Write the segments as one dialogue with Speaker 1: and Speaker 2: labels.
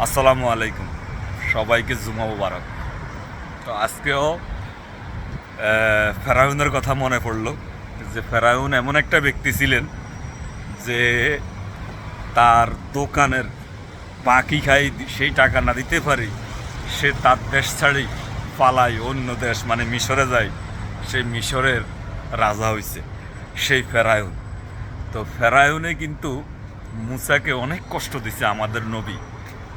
Speaker 1: আসসালামু আলাইকুম, সবাইকে জুমা মুবারক। তো আজকেও ফেরাউনের কথা মনে পড়লো যে ফেরাউন এমন একটা ব্যক্তি ছিলেন যে তার দোকানের বাকি খাই সেই টাকা না দিতে পারি সে তার দেশ ছাড়ি পালায় অন্য দেশ মানে মিশরে যায়। সেই মিশরের রাজা হইছে সেই ফেরাউন। তো ফেরাউনে কিন্তু মুসাকে অনেক কষ্ট দিছে। আমাদের নবী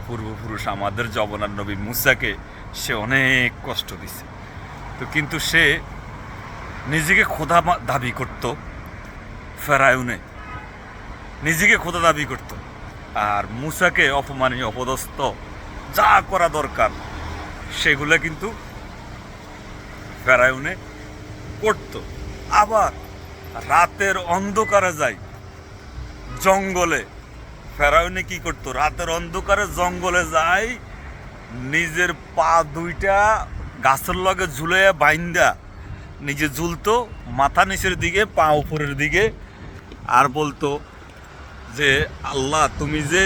Speaker 1: পূর্বপুরুষ আমাদের জবনার নবী মুসাকে সে অনেক কষ্ট দিছে। তো কিন্তু সে নিজেকে খোদা দাবি করত। ফেরাউনে নিজেকে খোদা দাবি করত আর মুসাকে অপমানীয় অপদস্থ যা করা দরকার সেগুলো কিন্তু ফেরাউনে করত। আবার রাতের অন্ধকারে যায় জঙ্গলে। ফেরাউনে কি করতো? রাতের অন্ধকারে জঙ্গলে যায়, নিজের পা দুইটা গাছের লগে ঝুলাইয়া বাইন্দা নিজে ঝুলতো মাথা নিচের দিকে পা উপরের দিকে, আর বলতো যে আল্লাহ তুমি যে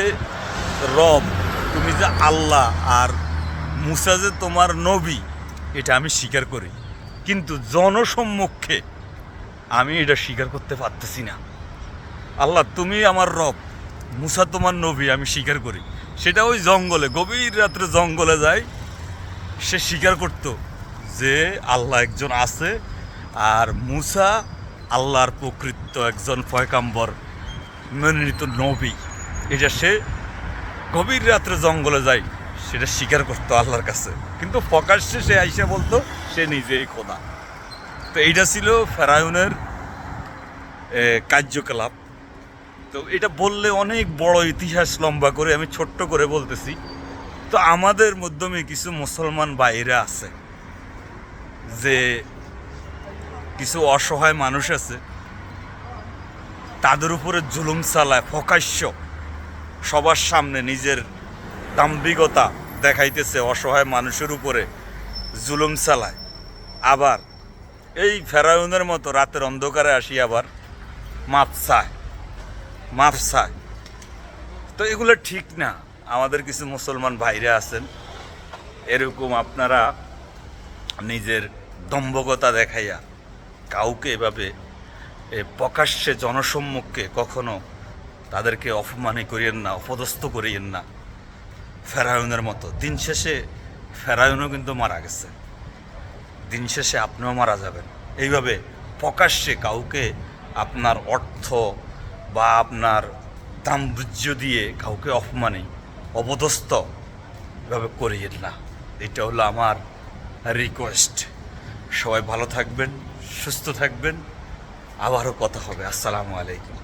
Speaker 1: রব, তুমি যে আল্লাহ, আর মুসা যে তোমার নবী, এটা আমি স্বীকার করি, কিন্তু জনসম্মুখে আমি এটা স্বীকার করতে পারতেছি না। আল্লাহ তুমি আমার রব, মুসা তোমার নবী, আমি স্বীকার করি। সেটা ওই জঙ্গলে, গভীর রাত্রে জঙ্গলে যায়। সে স্বীকার করত যে আল্লাহ একজন আছে আর মুসা আল্লাহর প্রকৃত একজন পয়গাম্বর মনোনীত নবী। এটা সে গভীর রাত্রে জঙ্গলে যায়, সেটা স্বীকার করতো আল্লাহর কাছে, কিন্তু প্রকাশ্যে সে আইসা বলতো সে নিজেই খোদা। তো এইটা ছিল ফেরাউনের কার্যকলাপ। তো এটা বললে অনেক বড় ইতিহাস লম্বা করে, আমি ছোট্ট করে বলতেছি। তো আমাদের মাধ্যমে কিছু মুসলমান ভাইরা আছে যে কিছু অসহায় মানুষ আছে, তাদের উপরে জুলুম চালায় প্রকাশ্য সবার সামনে, নিজের দাম্ভিকতা দেখাইতেছে, অসহায় মানুষের উপরে জুলুম চালায়। আবার এই ফেরাউনের মতো রাতের অন্ধকারে আসি আবার মাপ চায়। তো এগুলো ঠিক না। আমাদের কিছু মুসলমান ভাইরা আছেন এরকম, আপনারা নিজের দম্ভকতা দেখাইয়া কাউকে এভাবে প্রকাশ্যে জনসম্মুখে কখনো তাদেরকে অপমানই করিয়েন না, অপদস্থ করিয়েন না ফেরাউনের মতো। দিন শেষে ফেরাউনও কিন্তু মারা গেছে, দিন শেষে আপনিও মারা যাবেন। এইভাবে প্রকাশ্যে কাউকে আপনার অর্থ বা আপনার দাম্ভির্য দিয়ে কাউকে অপমানে অপদস্থ এভাবে করিয়েন না। এটা হলো আমার রিকোয়েস্ট। সবাই ভালো থাকবেন, সুস্থ থাকবেন, আবারও কথা হবে। আসসালামু আলাইকুম।